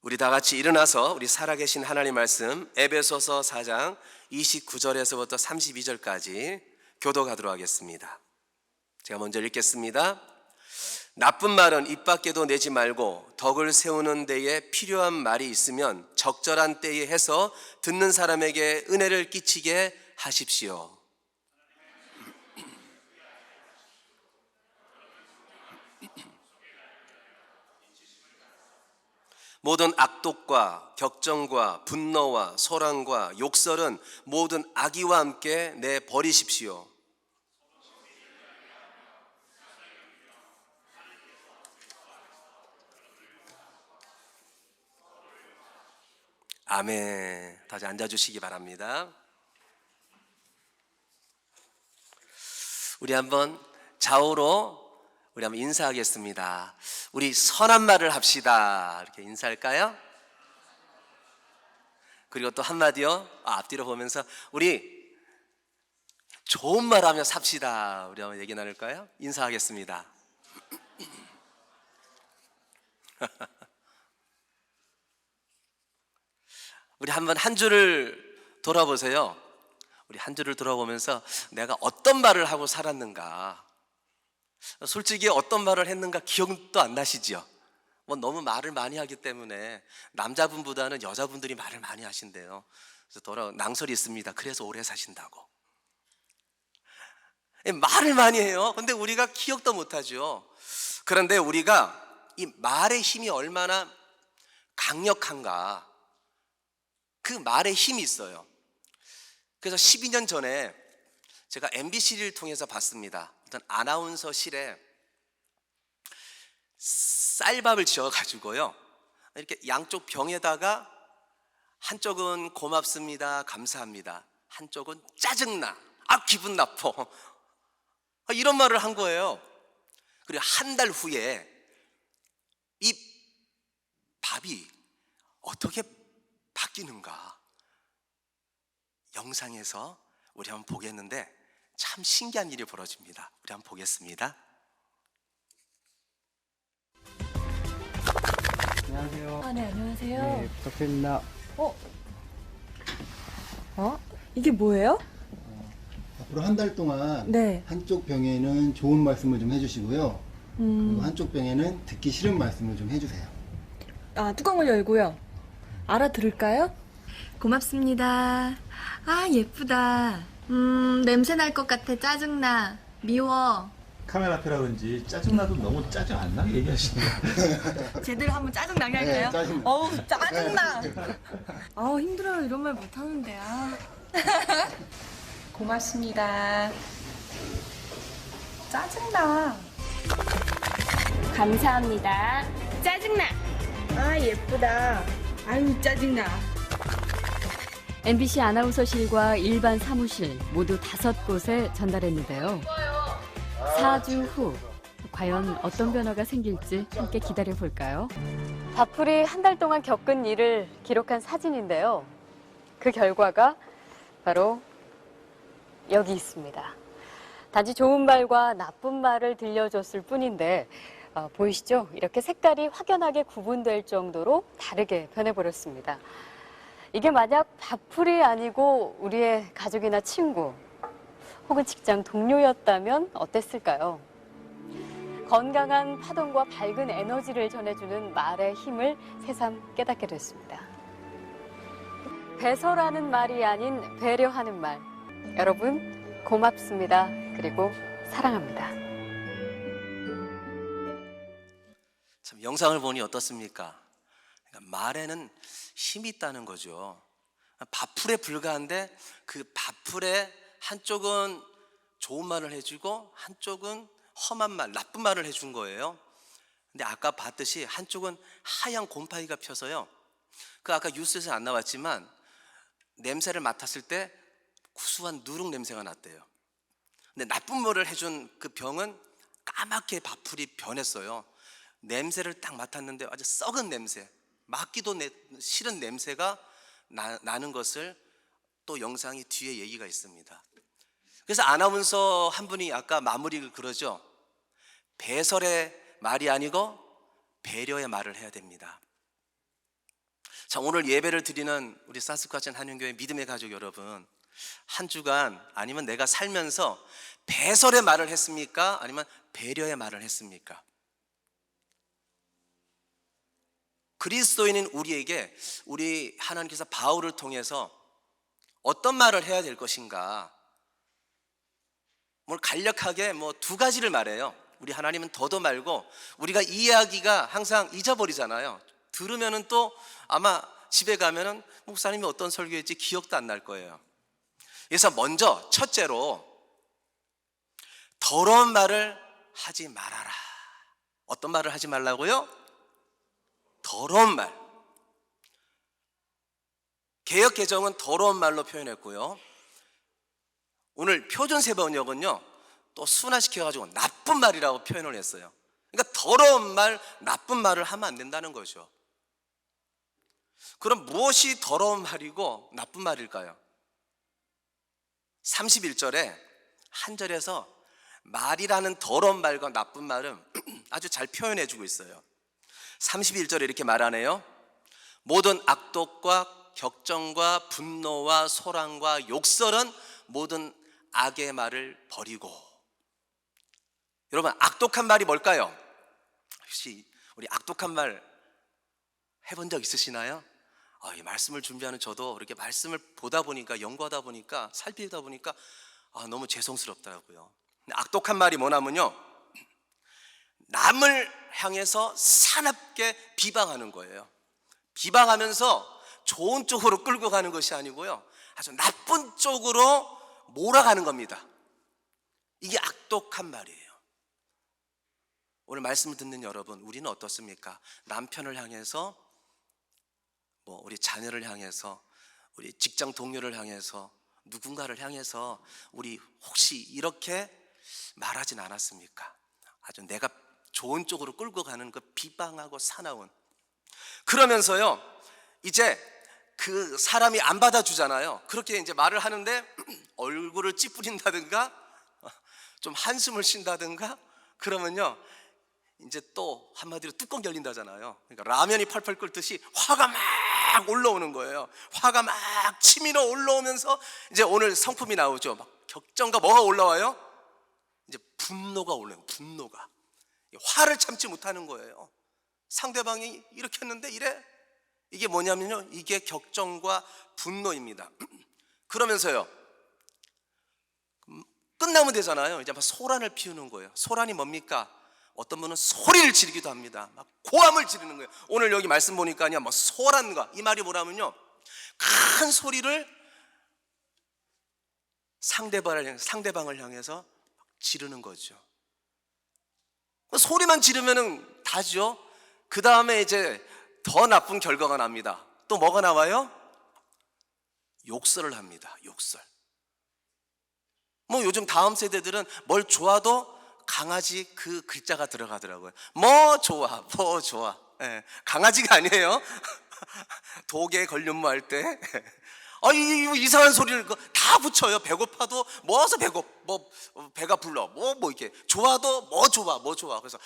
우리 다 같이 일어나서 우리 살아계신 하나님 말씀 에베소서 4장 29절에서부터 32절까지 교독하도록 하겠습니다. 제가 먼저 읽겠습니다. 나쁜 말은 입 밖에도 내지 말고 덕을 세우는 데에 필요한 말이 있으면 적절한 때에 해서 듣는 사람에게 은혜를 끼치게 하십시오. 모든 악독과 격정과 분노와 소란과 욕설은 모든 악의와 함께 내버리십시오. 아멘. 다시 앉아주시기 바랍니다. 우리 한번 좌우로 우리 한번 인사하겠습니다. 우리 선한 말을 합시다. 이렇게 인사할까요? 그리고 또 한마디요. 앞뒤로 보면서 우리 좋은 말 하며 삽시다. 우리 한번 얘기 나눌까요? 인사하겠습니다. 우리 한번 한 주를 돌아보세요. 우리 한 주를 돌아보면서 내가 어떤 말을 하고 살았는가, 솔직히 어떤 말을 했는가 기억도 안 나시죠? 너무 말을 많이 하기 때문에 남자분보다는 여자분들이 말을 많이 하신대요. 그래서 낭설이 있습니다. 그래서 오래 사신다고. 말을 많이 해요. 근데 우리가 기억도 못하죠. 그런데 우리가 이 말의 힘이 얼마나 강력한가, 그 말의 힘이 있어요. 그래서 12년 전에 제가 MBC를 통해서 봤습니다. 어떤 아나운서실에 쌀밥을 지어가지고요, 이렇게 양쪽 병에다가 한쪽은 고맙습니다, 감사합니다, 한쪽은 짜증나, 기분 나빠, 이런 말을 한 거예요. 그리고 한 달 후에 이 밥이 어떻게 바뀌는가 영상에서 우리 한번 보겠는데 참 신기한 일이 벌어집니다. 우리 한번 보겠습니다. 안녕하세요. 네, 안녕하세요. 네, 부탁드립니다. 이게 뭐예요? 앞으로 한 달 동안 네. 한쪽 병에는 좋은 말씀을 좀 해주시고요. 그리고 한쪽 병에는 듣기 싫은 말씀을 좀 해주세요. 뚜껑을 열고요. 알아들을까요? 고맙습니다. 예쁘다. 냄새 날 것 같아. 짜증나. 미워. 카메라 앞이라 그런지 짜증나도 너무 짜증 안 나게 얘기하시네요. 제대로 한번 짜증나게 할까요? 짜증. 짜증나. 힘들어요. 이런 말 못하는데. 고맙습니다. 짜증나. 감사합니다. 짜증나. 예쁘다. 아유, 짜증나. MBC 아나운서실과 일반 사무실 모두 5곳에 전달했는데요. 4주 후 과연 어떤 변화가 생길지 함께 기다려 볼까요? 바풀이 한 달 동안 겪은 일을 기록한 사진인데요. 그 결과가 바로 여기 있습니다. 단지 좋은 말과 나쁜 말을 들려줬을 뿐인데 보이시죠? 이렇게 색깔이 확연하게 구분될 정도로 다르게 변해버렸습니다. 이게 만약 바풀이 아니고 우리의 가족이나 친구 혹은 직장 동료였다면 어땠을까요? 건강한 파동과 밝은 에너지를 전해주는 말의 힘을 새삼 깨닫게 됐습니다. 배설하는 말이 아닌 배려하는 말. 여러분, 고맙습니다. 그리고 사랑합니다. 참 영상을 보니 어떻습니까? 그러니까 말에는 힘이 있다는 거죠. 바풀에 불과한데 그 바풀에 한쪽은 좋은 말을 해주고 한쪽은 험한 말, 나쁜 말을 해준 거예요. 근데 아까 봤듯이 한쪽은 하얀 곰팡이가 펴서요, 그 아까 뉴스에서 안 나왔지만 냄새를 맡았을 때 구수한 누룩 냄새가 났대요. 근데 나쁜 말을 해준 그 병은 까맣게 바풀이 변했어요. 냄새를 딱 맡았는데 아주 썩은 냄새, 맡기도 싫은 냄새가 나는 것을 또 영상이 뒤에 얘기가 있습니다. 그래서 아나운서 한 분이 아까 마무리를 그러죠. 배설의 말이 아니고 배려의 말을 해야 됩니다. 자, 오늘 예배를 드리는 우리 사스과천 한영교회 믿음의 가족 여러분, 한 주간 아니면 내가 살면서 배설의 말을 했습니까? 아니면 배려의 말을 했습니까? 그리스도인인 우리에게 우리 하나님께서 바울을 통해서 어떤 말을 해야 될 것인가? 오늘 간략하게 두 가지를 말해요. 우리 하나님은 더도 말고 우리가 이야기가 항상 잊어버리잖아요. 들으면은 또 아마 집에 가면은 목사님이 어떤 설교했지 기억도 안 날 거예요. 그래서 먼저 첫째로 더러운 말을 하지 말아라. 어떤 말을 하지 말라고요? 더러운 말. 개역 개정은 더러운 말로 표현했고요. 오늘 표준세 번역은요 또 순화시켜가지고 나쁜 말이라고 표현을 했어요. 그러니까 더러운 말, 나쁜 말을 하면 안 된다는 거죠. 그럼 무엇이 더러운 말이고 나쁜 말일까요? 31절에 한 절에서 말이라는 더러운 말과 나쁜 말은 아주 잘 표현해 주고 있어요. 31절에 이렇게 말하네요. 모든 악독과 격정과 분노와 소란과 욕설은 모든 악의 말을 버리고. 여러분, 악독한 말이 뭘까요? 혹시 우리 악독한 말 해본 적 있으시나요? 이 말씀을 준비하는 저도 이렇게 말씀을 보다 보니까, 연구하다 보니까, 살피다 보니까 너무 죄송스럽더라고요. 악독한 말이 뭐냐면요, 남을 향해서 사납게 비방하는 거예요. 비방하면서 좋은 쪽으로 끌고 가는 것이 아니고요, 아주 나쁜 쪽으로 몰아가는 겁니다. 이게 악독한 말이에요. 오늘 말씀을 듣는 여러분, 우리는 어떻습니까? 남편을 향해서, 우리 자녀를 향해서, 우리 직장 동료를 향해서, 누군가를 향해서 우리 혹시 이렇게 말하진 않았습니까? 아주 내가 좋은 쪽으로 끌고 가는 그 비방하고 사나운. 그러면서요, 이제 그 사람이 안 받아주잖아요. 그렇게 이제 말을 하는데 얼굴을 찌푸린다든가 좀 한숨을 쉰다든가 그러면요, 이제 또 한마디로 뚜껑 열린다잖아요. 그러니까 라면이 펄펄 끓듯이 화가 막 올라오는 거예요. 화가 막 치밀어 올라오면서 이제 오늘 성품이 나오죠. 막 격정과 뭐가 올라와요? 이제 분노가 올라요. 분노가. 화를 참지 못하는 거예요. 상대방이 이렇게 했는데 이래? 이게 뭐냐면요, 이게 격정과 분노입니다. 그러면서요, 끝나면 되잖아요. 이제 막 소란을 피우는 거예요. 소란이 뭡니까? 어떤 분은 소리를 지르기도 합니다. 막 고함을 지르는 거예요. 오늘 여기 말씀 보니까요, 소란과, 이 말이 뭐라면요, 큰 소리를 상대방을 향해서 지르는 거죠. 소리만 지르면은 다죠. 그 다음에 이제 더 나쁜 결과가 납니다. 또 뭐가 나와요? 욕설을 합니다. 욕설. 요즘 다음 세대들은 뭘 좋아도 강아지 그 글자가 들어가더라고요. 뭐 좋아, 뭐 좋아. 예, 강아지가 아니에요. 독에 걸림무 할 때. 이상한 소리를 다 붙여요. 배고파도 뭐서 배가 불러. 이렇게 좋아도 뭐 좋아. 그래서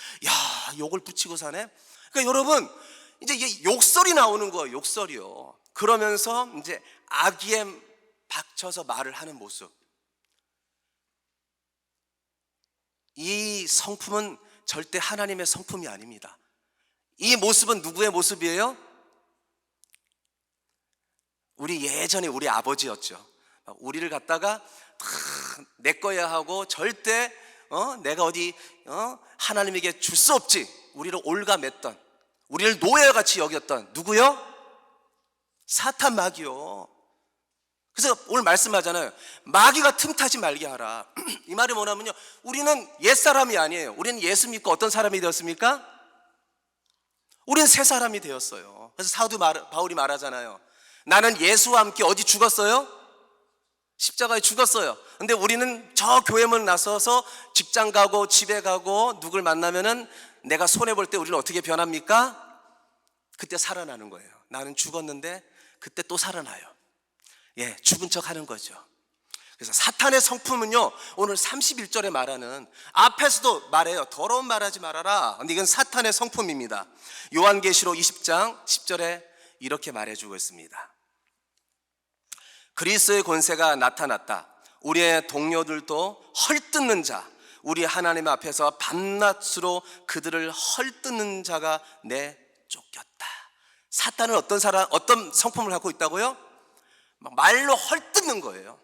욕을 붙이고 사네. 그러니까 여러분, 이제 이게 욕설이 나오는 거예요. 욕설이요. 그러면서 이제 악의에 박쳐서 말을 하는 모습. 이 성품은 절대 하나님의 성품이 아닙니다. 이 모습은 누구의 모습이에요? 우리 예전에 우리 아버지였죠. 우리를 갖다가 내 거야 하고 절대 내가 어디 하나님에게 줄 수 없지, 우리를 올가맸던, 우리를 노예와 같이 여겼던 누구요? 사탄, 마귀요. 그래서 오늘 말씀하잖아요. 마귀가 틈타지 말게 하라. 이 말이 뭐냐면요, 우리는 옛사람이 아니에요. 우리는 예수 믿고 어떤 사람이 되었습니까? 우리는 새 사람이 되었어요. 그래서 사도 바울이 말하잖아요. 나는 예수와 함께 어디 죽었어요? 십자가에 죽었어요. 근데 우리는 저 교회문 나서서 직장 가고 집에 가고 누굴 만나면은 내가 손해볼 때 우리는 어떻게 변합니까? 그때 살아나는 거예요. 나는 죽었는데 그때 또 살아나요. 죽은 척 하는 거죠. 그래서 사탄의 성품은요, 오늘 31절에 말하는, 앞에서도 말해요. 더러운 말하지 말아라. 근데 이건 사탄의 성품입니다. 요한계시록 20장 10절에 이렇게 말해주고 있습니다. 그리스도의 권세가 나타났다. 우리의 동료들도 헐뜯는 자, 우리 하나님 앞에서 밤낮으로 그들을 헐뜯는 자가 내쫓겼다. 사탄은 어떤 성품을 갖고 있다고요? 막 말로 헐뜯는 거예요.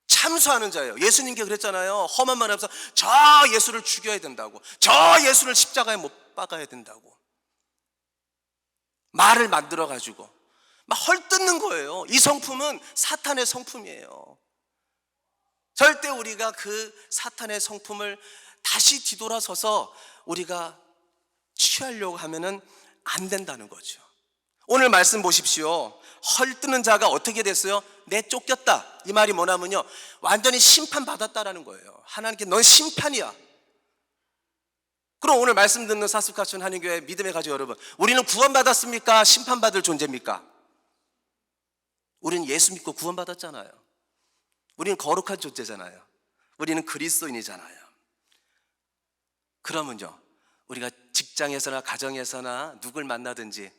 참수하는 자예요. 예수님께 그랬잖아요. 험한 말 하면서 저 예수를 죽여야 된다고, 저 예수를 십자가에 못 박아야 된다고 말을 만들어 가지고 막 헐뜯는 거예요. 이 성품은 사탄의 성품이에요. 절대 우리가 그 사탄의 성품을 다시 뒤돌아서서 우리가 취하려고 하면은 안 된다는 거죠. 오늘 말씀 보십시오. 헐뜯는 자가 어떻게 됐어요? 내쫓겼다. 이 말이 뭐냐면요, 완전히 심판받았다라는 거예요. 하나님께 넌 심판이야. 그럼 오늘 말씀 듣는 사숙하천 한인교회 믿음의 가족 여러분, 우리는 구원받았습니까? 심판받을 존재입니까? 우리는 예수 믿고 구원받았잖아요. 우리는 거룩한 존재잖아요. 우리는 그리스도인이잖아요. 그러면요, 우리가 직장에서나 가정에서나 누굴 만나든지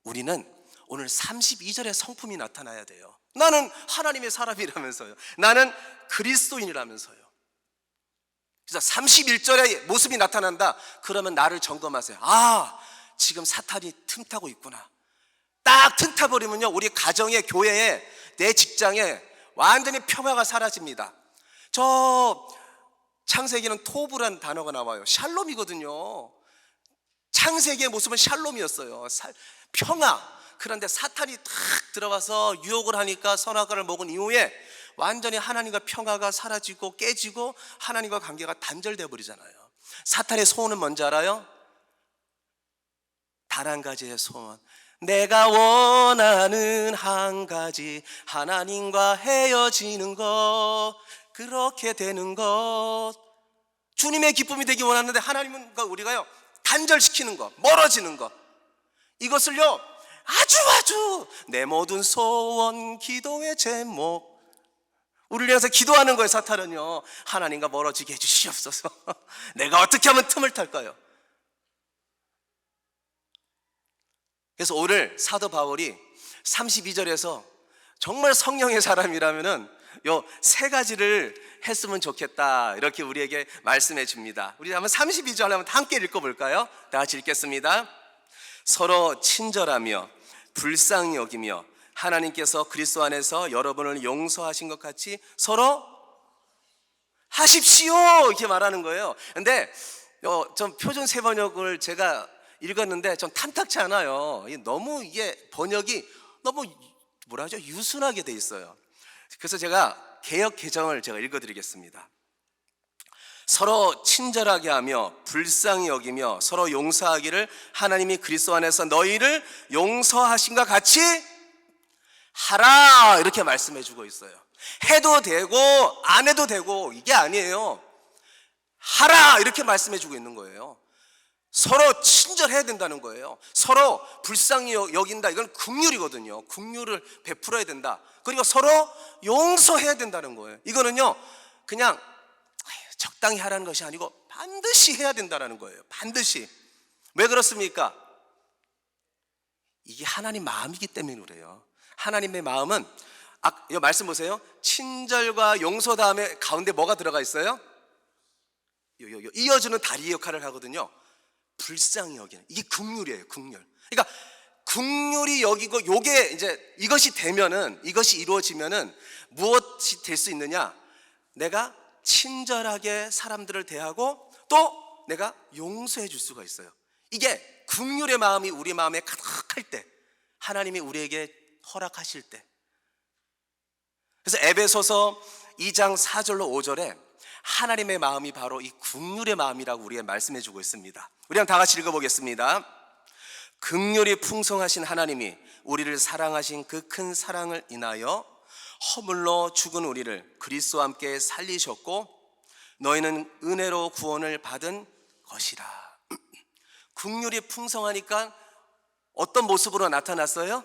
우리는 오늘 32절의 성품이 나타나야 돼요. 나는 하나님의 사람이라면서요. 나는 그리스도인이라면서요. 그래서 31절의 모습이 나타난다. 그러면 나를 점검하세요. 아, 지금 사탄이 틈타고 있구나. 딱 틈타버리면요, 우리 가정에, 교회에, 내 직장에 완전히 평화가 사라집니다. 저 창세기는 토부란 단어가 나와요. 샬롬이거든요. 창세기의 모습은 샬롬이었어요. 평화. 그런데 사탄이 탁 들어가서 유혹을 하니까 선악과를 먹은 이후에 완전히 하나님과 평화가 사라지고 깨지고 하나님과 관계가 단절되어 버리잖아요. 사탄의 소원은 뭔지 알아요? 단 한 가지의 소원. 내가 원하는 한 가지, 하나님과 헤어지는 것, 그렇게 되는 것. 주님의 기쁨이 되기 원하는데 하나님은 우리가요 단절시키는 것, 멀어지는 것. 이것을요 아주 내 모든 소원, 기도의 제목, 우리를 위해서 기도하는 거예요. 사탄은요, 하나님과 멀어지게 해주시옵소서. 내가 어떻게 하면 틈을 탈까요? 그래서 오늘 사도 바울이 32절에서 정말 성령의 사람이라면은 요 세 가지를 했으면 좋겠다, 이렇게 우리에게 말씀해 줍니다. 우리 한번 32절 한번 함께 읽어볼까요? 다 같이 읽겠습니다. 서로 친절하며 불쌍히 여기며 하나님께서 그리스도 안에서 여러분을 용서하신 것 같이 서로 하십시오, 이렇게 말하는 거예요. 근데 좀 표준 세번역을 제가 읽었는데 좀 탐탁치 않아요. 너무 이게 번역이 너무 뭐라 하죠? 유순하게 돼 있어요. 그래서 제가 개역 개정을 제가 읽어드리겠습니다. 서로 친절하게 하며 불쌍히 여기며 서로 용서하기를 하나님이 그리스도 안에서 너희를 용서하신과 같이 하라, 이렇게 말씀해 주고 있어요. 해도 되고 안 해도 되고 이게 아니에요. 하라, 이렇게 말씀해 주고 있는 거예요. 서로 친절해야 된다는 거예요. 서로 불쌍히 여긴다, 이건 긍휼이거든요. 긍휼을 베풀어야 된다. 그리고 서로 용서해야 된다는 거예요. 이거는요 그냥 적당히 하라는 것이 아니고 반드시 해야 된다는 거예요. 반드시. 왜 그렇습니까? 이게 하나님 마음이기 때문에 그래요. 하나님의 마음은 이 말씀 보세요. 친절과 용서 다음에 가운데 뭐가 들어가 있어요? 이어주는 다리 역할을 하거든요. 불쌍히 여기는, 이게 긍휼이에요. 긍휼. 그러니까 긍휼이 여기고 요게 이제 이것이 되면은, 이것이 이루어지면은 무엇이 될 수 있느냐? 내가 친절하게 사람들을 대하고 또 내가 용서해 줄 수가 있어요. 이게 긍휼의 마음이 우리 마음에 가득할 때, 하나님이 우리에게 허락하실 때. 그래서 에베소서 2장 4절로 5절에 하나님의 마음이 바로 이 긍휼의 마음이라고 우리에게 말씀해 주고 있습니다. 우리 한번 다 같이 읽어보겠습니다. 긍휼이 풍성하신 하나님이 우리를 사랑하신 그 큰 사랑을 인하여 허물로 죽은 우리를 그리스도와 함께 살리셨고 너희는 은혜로 구원을 받은 것이라. 긍휼이 풍성하니까 어떤 모습으로 나타났어요?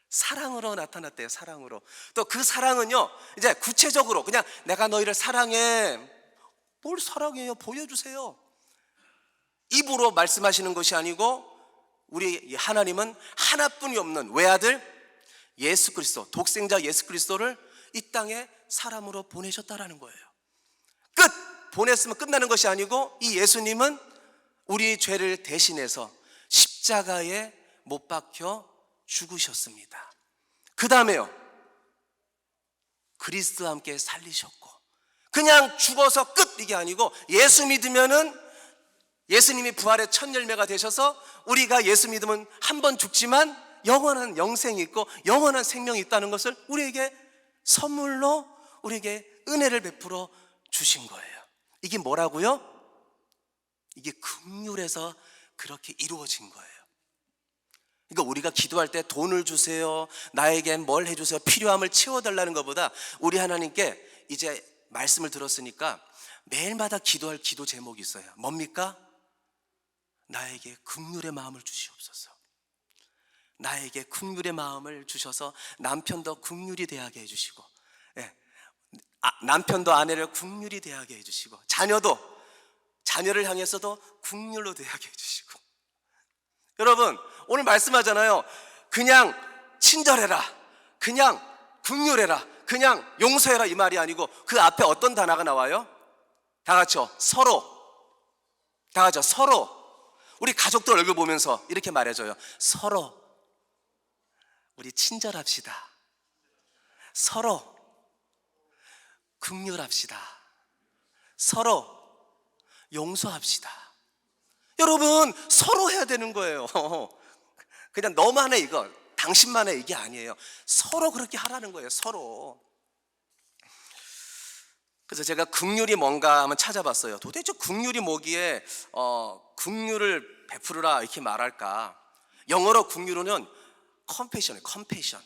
사랑으로 나타났대요. 사랑으로. 또 그 사랑은요 이제 구체적으로 그냥 내가 너희를 사랑해. 뭘 사랑해요? 보여주세요. 입으로 말씀하시는 것이 아니고 우리 하나님은 하나뿐이 없는 외아들 예수 그리스도, 독생자 예수 그리스도를 이 땅에 사람으로 보내셨다라는 거예요. 끝! 보냈으면 끝나는 것이 아니고 이 예수님은 우리 죄를 대신해서 십자가에 못 박혀 죽으셨습니다. 그 다음에요, 그리스도와 함께 살리셨고, 그냥 죽어서 끝 이게 아니고 예수 믿으면은 예수님이 부활의 첫 열매가 되셔서 우리가 예수 믿으면 한 번 죽지만 영원한 영생이 있고 영원한 생명이 있다는 것을 우리에게 선물로 우리에게 은혜를 베풀어 주신 거예요. 이게 뭐라고요? 이게 긍휼에서 그렇게 이루어진 거예요. 그러니까 우리가 기도할 때 돈을 주세요, 나에게 뭘 해주세요, 필요함을 채워달라는 것보다 우리 하나님께 이제 말씀을 들었으니까 매일마다 기도할 기도 제목이 있어요. 뭡니까? 나에게 긍휼의 마음을 주시옵소서. 나에게 긍휼의 마음을 주셔서 남편도 긍휼히 대하게 해주시고, 남편도 아내를 긍휼히 대하게 해주시고, 자녀를 향해서도 긍휼로 대하게 해주시고. 여러분, 오늘 말씀하잖아요. 그냥 친절해라, 그냥 긍휼해라, 그냥 용서해라 이 말이 아니고 그 앞에 어떤 단어가 나와요? 다 같이요. 서로. 다 같이요. 서로. 우리 가족들 얼굴 보면서 이렇게 말해줘요. 서로 우리 친절합시다. 서로 긍휼합시다. 서로 용서합시다. 여러분, 서로 해야 되는 거예요. 그냥 너만 해 이거, 당신만 해 이게 아니에요. 서로 그렇게 하라는 거예요. 서로. 그래서 제가 긍휼이 뭔가 한번 찾아봤어요. 도대체 긍휼이 뭐기에 긍휼을 베풀으라 이렇게 말할까? 영어로 긍휼은 컴패션이에요. 컴패션.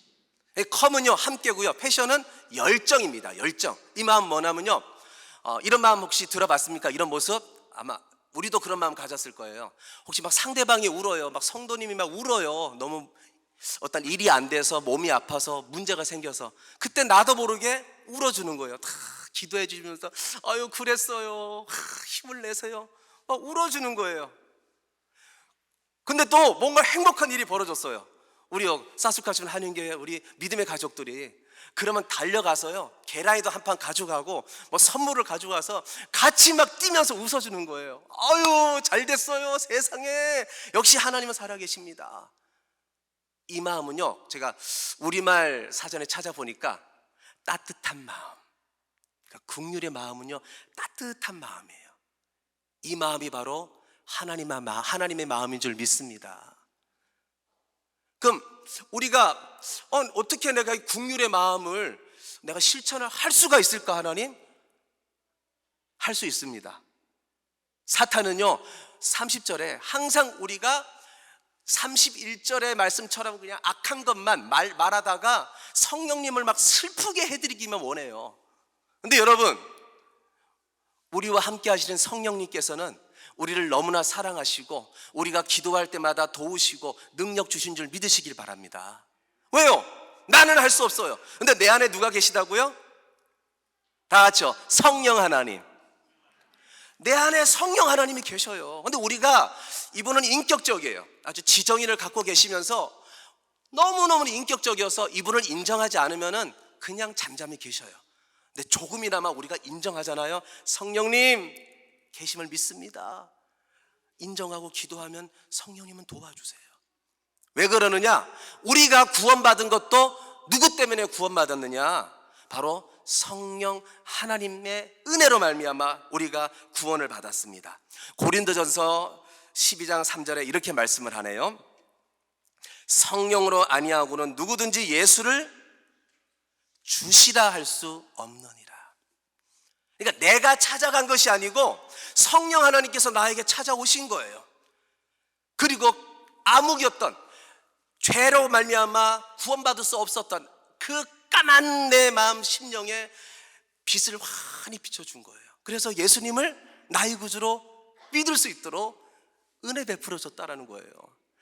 컴은요 함께고요, 패션은 열정입니다. 열정. 이 마음 뭐냐면요, 이런 마음 혹시 들어봤습니까? 이런 모습 아마 우리도 그런 마음 가졌을 거예요. 혹시 막 상대방이 울어요, 막 성도님이 막 울어요. 너무 어떤 일이 안 돼서 몸이 아파서 문제가 생겨서 그때 나도 모르게 울어주는 거예요. 다 기도해 주시면서 아유 그랬어요, 힘을 내세요, 막 울어주는 거예요. 근데 또 뭔가 행복한 일이 벌어졌어요. 우리 사수카시는 한인교회 우리 믿음의 가족들이 그러면 달려가서요, 계란이도 한 판 가져가고 뭐 선물을 가져가서 같이 막 뛰면서 웃어주는 거예요. 아유 잘 됐어요, 세상에 역시 하나님은 살아계십니다. 이 마음은요, 제가 우리말 사전에 찾아보니까 따뜻한 마음, 그러니까 긍휼의 마음은요 따뜻한 마음이에요. 이 마음이 바로 하나님의 마음인 줄 믿습니다. 그럼 우리가 어떻게 내가 이 긍휼의 마음을 내가 실천을 할 수가 있을까? 하나님? 할 수 있습니다. 사탄은요 30절에 항상 우리가 31절의 말씀처럼 그냥 악한 것만 말하다가 성령님을 막 슬프게 해드리기만 원해요. 근데 여러분, 우리와 함께 하시는 성령님께서는 우리를 너무나 사랑하시고 우리가 기도할 때마다 도우시고 능력 주신 줄 믿으시길 바랍니다. 왜요? 나는 할 수 없어요. 근데 내 안에 누가 계시다고요? 다 같이요. 성령 하나님. 내 안에 성령 하나님이 계셔요. 근데 우리가, 이분은 인격적이에요. 아주 지정의를 갖고 계시면서 너무너무 인격적이어서 이분을 인정하지 않으면은 그냥 잠잠히 계셔요. 근데 조금이나마 우리가 인정하잖아요. 성령님 계심을 믿습니다. 인정하고 기도하면 성령님은 도와주세요. 왜 그러느냐? 우리가 구원받은 것도 누구 때문에 구원받았느냐? 바로 성령 하나님의 은혜로 말미암아 우리가 구원을 받았습니다. 고린도전서 12장 3절에 이렇게 말씀을 하네요. 성령으로 아니하고는 누구든지 예수를 주시라 할 수 없느니라. 그러니까 내가 찾아간 것이 아니고 성령 하나님께서 나에게 찾아오신 거예요. 그리고 암흑이었던, 죄로 말미암아 구원받을 수 없었던 그 까만 내 마음 심령에 빛을 환히 비춰준 거예요. 그래서 예수님을 나의 구주로 믿을 수 있도록 은혜 베풀어 줬다라는 거예요.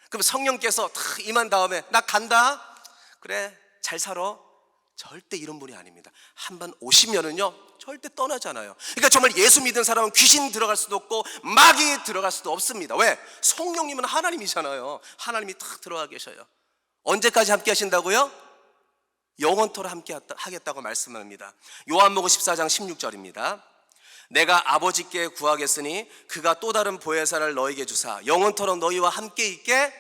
그럼 성령께서 다 임한 다음에 나 간다, 그래 잘 살아, 절대 이런 분이 아닙니다. 한 번 오시면은요 절대 떠나지 않아요. 그러니까 정말 예수 믿은 사람은 귀신 들어갈 수도 없고 마귀 들어갈 수도 없습니다. 왜? 성령님은 하나님이잖아요. 하나님이 탁 들어가 계셔요. 언제까지 함께 하신다고요? 영원토록 함께 하겠다고 말씀합니다. 요한복음 14장 16절입니다. 내가 아버지께 구하겠으니 그가 또 다른 보혜사를 너에게 주사 영원토록 너희와 함께 있게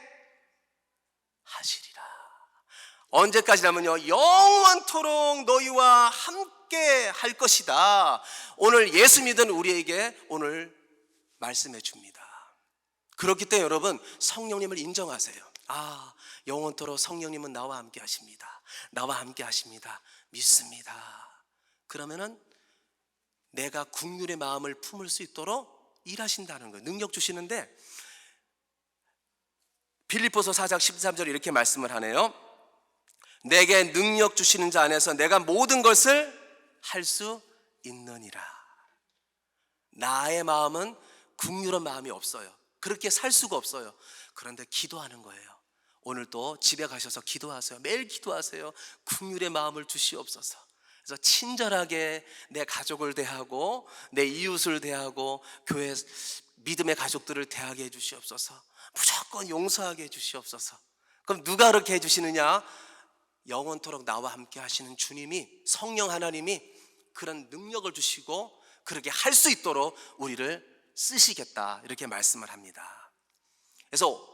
하시리라. 언제까지냐면요 영원토록 너희와 함께 할 것이다. 오늘 예수 믿은 우리에게 오늘 말씀해 줍니다. 그렇기 때문에 여러분 성령님을 인정하세요. 아, 영원토록 성령님은 나와 함께 하십니다. 나와 함께 하십니다. 믿습니다. 그러면은 내가 긍휼의 마음을 품을 수 있도록 일하신다는 거예요. 능력 주시는데 빌립보서 4장 13절에 이렇게 말씀을 하네요. 내게 능력 주시는 자 안에서 내가 모든 것을 할 수 있느니라. 나의 마음은 긍휼한 마음이 없어요. 그렇게 살 수가 없어요. 그런데 기도하는 거예요. 오늘도 집에 가셔서 기도하세요. 매일 기도하세요. 긍휼의 마음을 주시옵소서. 그래서 친절하게 내 가족을 대하고 내 이웃을 대하고 교회 믿음의 가족들을 대하게 해주시옵소서. 무조건 용서하게 해주시옵소서. 그럼 누가 그렇게 해주시느냐? 영원토록 나와 함께 하시는 주님이, 성령 하나님이 그런 능력을 주시고 그렇게 할 수 있도록 우리를 쓰시겠다 이렇게 말씀을 합니다. 그래서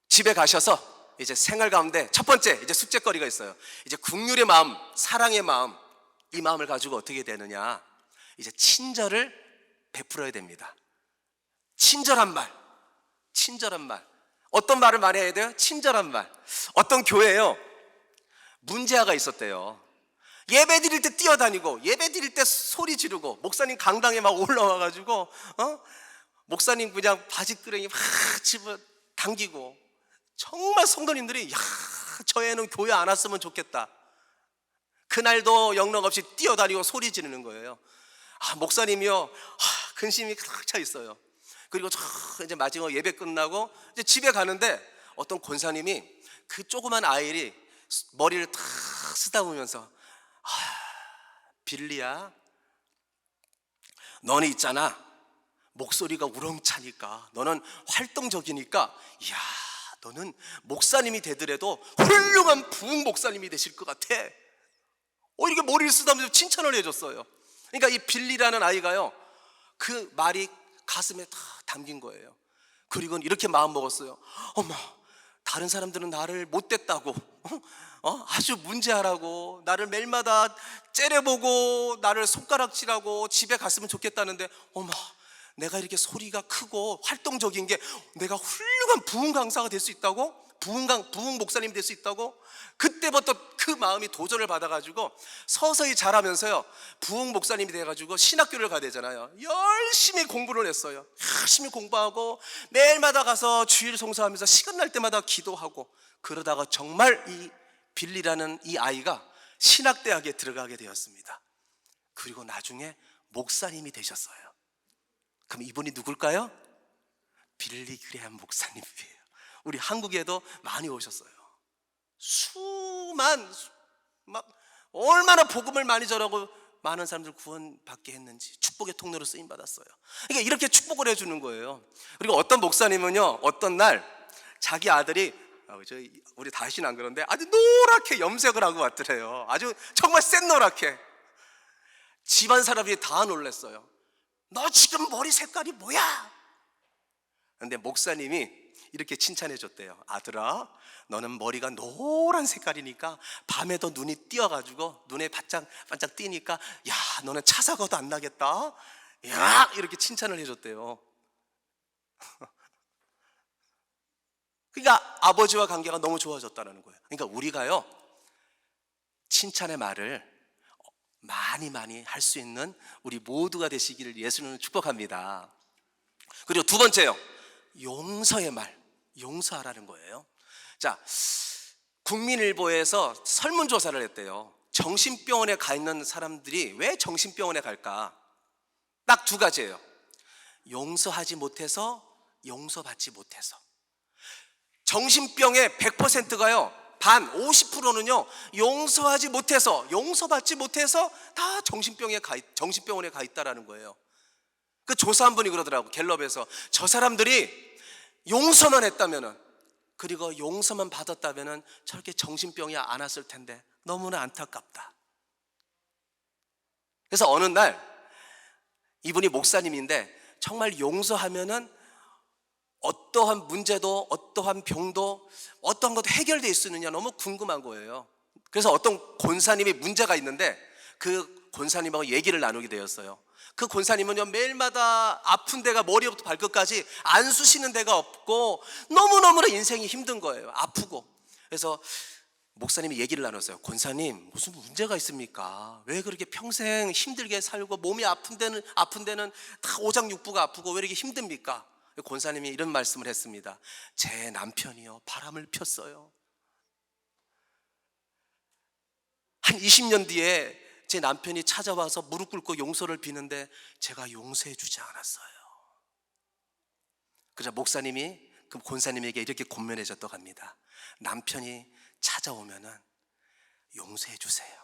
집에 가셔서 이제 생활 가운데 첫 번째 이제 숙제거리가 있어요. 이제 긍휼의 마음, 사랑의 마음, 이 마음을 가지고 어떻게 되느냐? 이제 친절을 베풀어야 됩니다. 친절한 말, 친절한 말. 어떤 말을 많이 해야 돼요? 친절한 말. 어떤 교회에요 문제아가 있었대요. 예배 드릴 때 뛰어다니고 예배 드릴 때 소리 지르고 목사님 강당에 막 올라와가지고 목사님 그냥 바지끄레기 막 집어 당기고 정말 성도님들이 야, 저 애는 교회 안 왔으면 좋겠다. 그날도 영락 없이 뛰어다니고 소리 지르는 거예요. 아, 목사님이요 근심이 가득 차 있어요. 그리고 이제 마지막 예배 끝나고 이제 집에 가는데 어떤 권사님이 그 조그만 아이를 머리를 탁 쓰다보면서 빌리야, 너는 있잖아 목소리가 우렁차니까 너는 활동적이니까 이야 너는 목사님이 되더라도 훌륭한 부흥 목사님이 되실 것 같아. 이렇게 머리를 쓰다면서 칭찬을 해줬어요. 그러니까 이 빌리라는 아이가요 그 말이 가슴에 다 담긴 거예요. 그리고 이렇게 마음 먹었어요. 어머, 다른 사람들은 나를 못됐다고 아주 문제하라고 나를 매일마다 째려보고 나를 손가락질하고 집에 갔으면 좋겠다는데 어머, 내가 이렇게 소리가 크고 활동적인 게 내가 훌륭한 부흥 강사가 될 수 있다고? 부흥 목사님이 될 수 있다고? 그때부터 그 마음이 도전을 받아가지고 서서히 자라면서요 부흥 목사님이 돼가지고 신학교를 가야 되잖아요. 열심히 공부를 했어요. 열심히 공부하고 매일마다 가서 주일 송사하면서 시간 날 때마다 기도하고 그러다가 정말 이 빌리라는 이 아이가 신학대학에 들어가게 되었습니다. 그리고 나중에 목사님이 되셨어요. 그럼 이분이 누굴까요? 빌리 그레함 목사님이에요. 우리 한국에도 많이 오셨어요. 막 얼마나 복음을 많이 전하고 많은 사람들 구원받게 했는지 축복의 통로로 쓰임 받았어요. 그러니까 이렇게 축복을 해주는 거예요. 그리고 어떤 목사님은요 어떤 날 자기 아들이 우리 다시는 안 그런데 아주 노랗게 염색을 하고 왔더래요. 아주 정말 샛노랗게. 집안 사람들이 다 놀랐어요. 너 지금 머리 색깔이 뭐야? 근데 목사님이 이렇게 칭찬해 줬대요. 아들아, 너는 머리가 노란 색깔이니까 밤에도 눈이 띄어가지고 눈에 반짝반짝 띄니까 야, 너는 차 사고도 안 나겠다. 야, 이렇게 칭찬을 해줬대요. 그러니까 아버지와 관계가 너무 좋아졌다는 거예요. 그러니까 우리가요 칭찬의 말을 많이 할 수 있는 우리 모두가 되시기를 예수님은 축복합니다. 그리고 두 번째요, 용서의 말, 용서하라는 거예요. 자, 국민일보에서 설문조사를 했대요. 정신병원에 가 있는 사람들이 왜 정신병원에 갈까? 딱 두 가지예요. 용서하지 못해서, 용서받지 못해서. 정신병의 100%가요 반 50%는요 용서하지 못해서, 용서받지 못해서 다 정신병원에 가 있다라는 거예요. 그 조사한 분이 그러더라고. 갤럽에서 저 사람들이 용서만 했다면은, 그리고 용서만 받았다면은 저렇게 정신병이 안 왔을 텐데 너무나 안타깝다. 그래서 어느 날 이분이 목사님인데 정말 용서하면은 어떠한 문제도, 어떠한 병도, 어떠한 것도 해결될 수 있느냐 너무 궁금한 거예요. 그래서 어떤 권사님이 문제가 있는데 그 권사님하고 얘기를 나누게 되었어요. 그 권사님은요 매일마다 아픈 데가 머리부터 발끝까지 안 쑤시는 데가 없고 너무너무나 인생이 힘든 거예요. 아프고. 그래서 목사님이 얘기를 나눴어요. 권사님, 무슨 문제가 있습니까? 왜 그렇게 평생 힘들게 살고 몸이 아픈 데는 다 오장육부가 아프고 왜 이렇게 힘듭니까? 권사님이 이런 말씀을 했습니다. 제 남편이요 바람을 폈어요. 한 20년 뒤에 제 남편이 찾아와서 무릎 꿇고 용서를 비는데 제가 용서해 주지 않았어요. 그래서 목사님이 그 권사님에게 이렇게 권면해줬다고 합니다. 남편이 찾아오면은 용서해 주세요.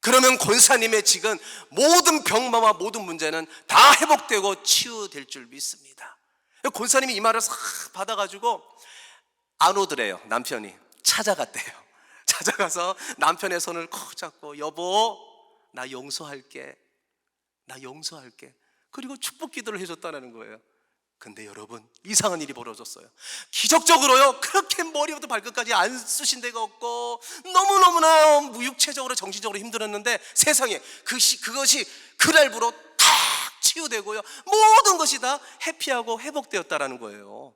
그러면 권사님의 지금 모든 병마와 모든 문제는 다 회복되고 치유될 줄 믿습니다. 권사님이 이 말을 싹 받아가지고 안 오더래요. 남편이 찾아갔대요. 찾아가서 남편의 손을 콕 잡고 여보 나 용서할게, 나 용서할게. 그리고 축복 기도를 해줬다는 거예요. 근데 여러분 이상한 일이 벌어졌어요. 기적적으로요 그렇게 머리부터 발끝까지 안 쑤신 데가 없고 너무너무나 육체적으로 정신적으로 힘들었는데 세상에 그것이 그날부로 탁 치유되고요 모든 것이 다 해피하고 회복되었다라는 거예요.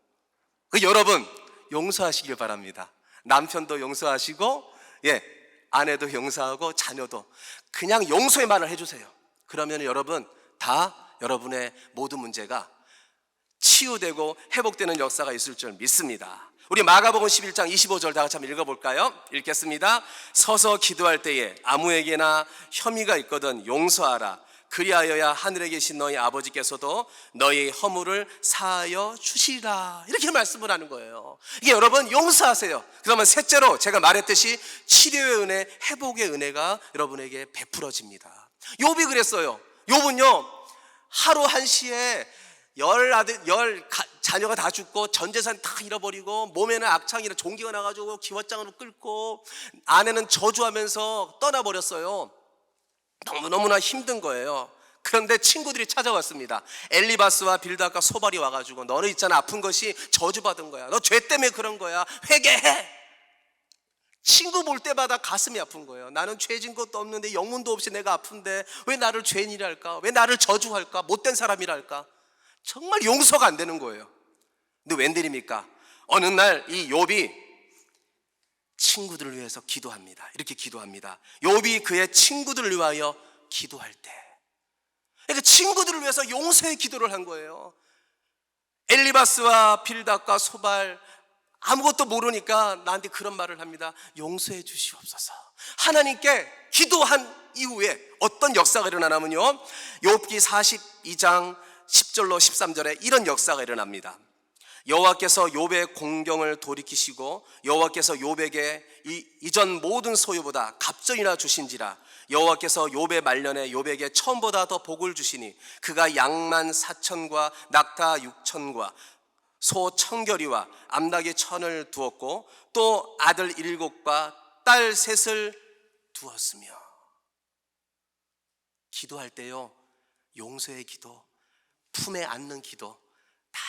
여러분 용서하시길 바랍니다. 남편도 용서하시고 아내도 용서하고 자녀도 그냥 용서의 말을 해주세요. 그러면 여러분 다 여러분의 모든 문제가 치유되고 회복되는 역사가 있을 줄 믿습니다. 우리 마가복음 11장 25절 다 같이 한번 읽어볼까요? 읽겠습니다. 서서 기도할 때에 아무에게나 혐의가 있거든 용서하라. 그리하여야 하늘에 계신 너희 아버지께서도 너희 허물을 사하여 주시리라. 이렇게 말씀을 하는 거예요. 이게 여러분 용서하세요. 그러면 셋째로 제가 말했듯이 치료의 은혜, 회복의 은혜가 여러분에게 베풀어집니다. 욥이 그랬어요. 욥은요 하루 한시에 10 자녀가 다 죽고 전 재산 다 잃어버리고 몸에는 악창이나 종기가 나가지고 기왓장으로 끓고 아내는 저주하면서 떠나버렸어요. 너무너무나 힘든 거예요. 그런데 친구들이 찾아왔습니다. 엘리바스와 빌닷과 소발이 와가지고 너는 있잖아 아픈 것이 저주받은 거야. 너 죄 때문에 그런 거야. 회개해. 친구 볼 때마다 가슴이 아픈 거예요. 나는 죄진 것도 없는데 영문도 없이 내가 아픈데 왜 나를 죄인이랄까? 왜 나를 저주할까? 못된 사람이랄까? 정말 용서가 안 되는 거예요. 근데 웬일입니까? 어느 날 이 욥이 친구들을 위해서 기도합니다. 이렇게 기도합니다. 욥이 그의 친구들을 위하여 기도할 때, 그러니까 친구들을 위해서 용서의 기도를 한 거예요. 엘리바스와 빌닷과 소발 아무것도 모르니까 나한테 그런 말을 합니다. 용서해 주시옵소서. 하나님께 기도한 이후에 어떤 역사가 일어나냐면요 욥기 42장 10절로 13절에 이런 역사가 일어납니다. 여호와께서 욥의 공경을 돌이키시고 여호와께서 욥에게 이전 모든 소유보다 갑절이나 주신지라. 여호와께서 욥의 말년에 욥에게 처음보다 더 복을 주시니 그가 양만 4천과 낙타 6천과 소 1,000결이와 암나귀 1,000을 두었고 또 아들 7과 딸 3을 두었으며. 기도할 때요 용서의 기도, 품에 안는 기도 다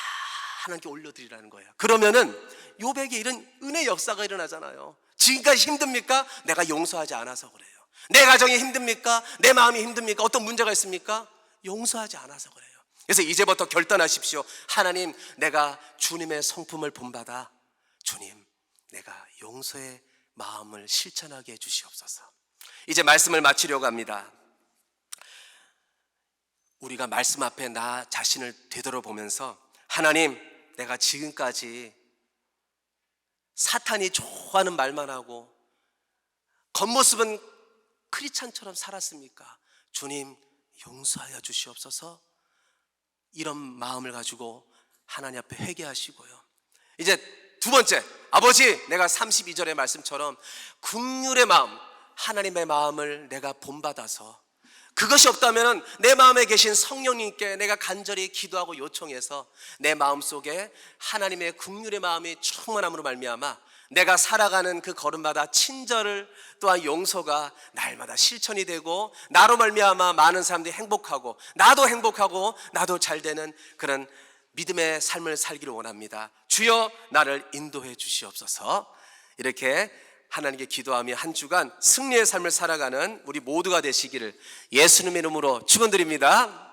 하나님께 올려드리라는 거예요. 그러면은 욥에게 이런 은혜 역사가 일어나잖아요. 지금까지 힘듭니까? 내가 용서하지 않아서 그래요. 내 가정이 힘듭니까? 내 마음이 힘듭니까? 어떤 문제가 있습니까? 용서하지 않아서 그래요. 그래서 이제부터 결단하십시오. 하나님, 내가 주님의 성품을 본받아 주님, 내가 용서의 마음을 실천하게 해주시옵소서. 이제 말씀을 마치려고 합니다. 우리가 말씀 앞에 나 자신을 되돌아보면서 하나님, 내가 지금까지 사탄이 좋아하는 말만 하고 겉모습은 크리스찬처럼 살았습니까? 주님 용서하여 주시옵소서. 이런 마음을 가지고 하나님 앞에 회개하시고요. 이제 두 번째, 아버지, 내가 32절의 말씀처럼 긍휼의 마음, 하나님의 마음을 내가 본받아서 그것이 없다면 내 마음에 계신 성령님께 내가 간절히 기도하고 요청해서 내 마음속에 하나님의 긍휼의 마음이 충만함으로 말미암아 내가 살아가는 그 걸음마다 친절을 또한 용서가 날마다 실천이 되고 나로 말미암아 많은 사람들이 행복하고 나도 잘 되는 그런 믿음의 삶을 살기를 원합니다. 주여 나를 인도해 주시옵소서. 이렇게 하나님께 기도하며 한 주간 승리의 삶을 살아가는 우리 모두가 되시기를 예수님의 이름으로 축원드립니다.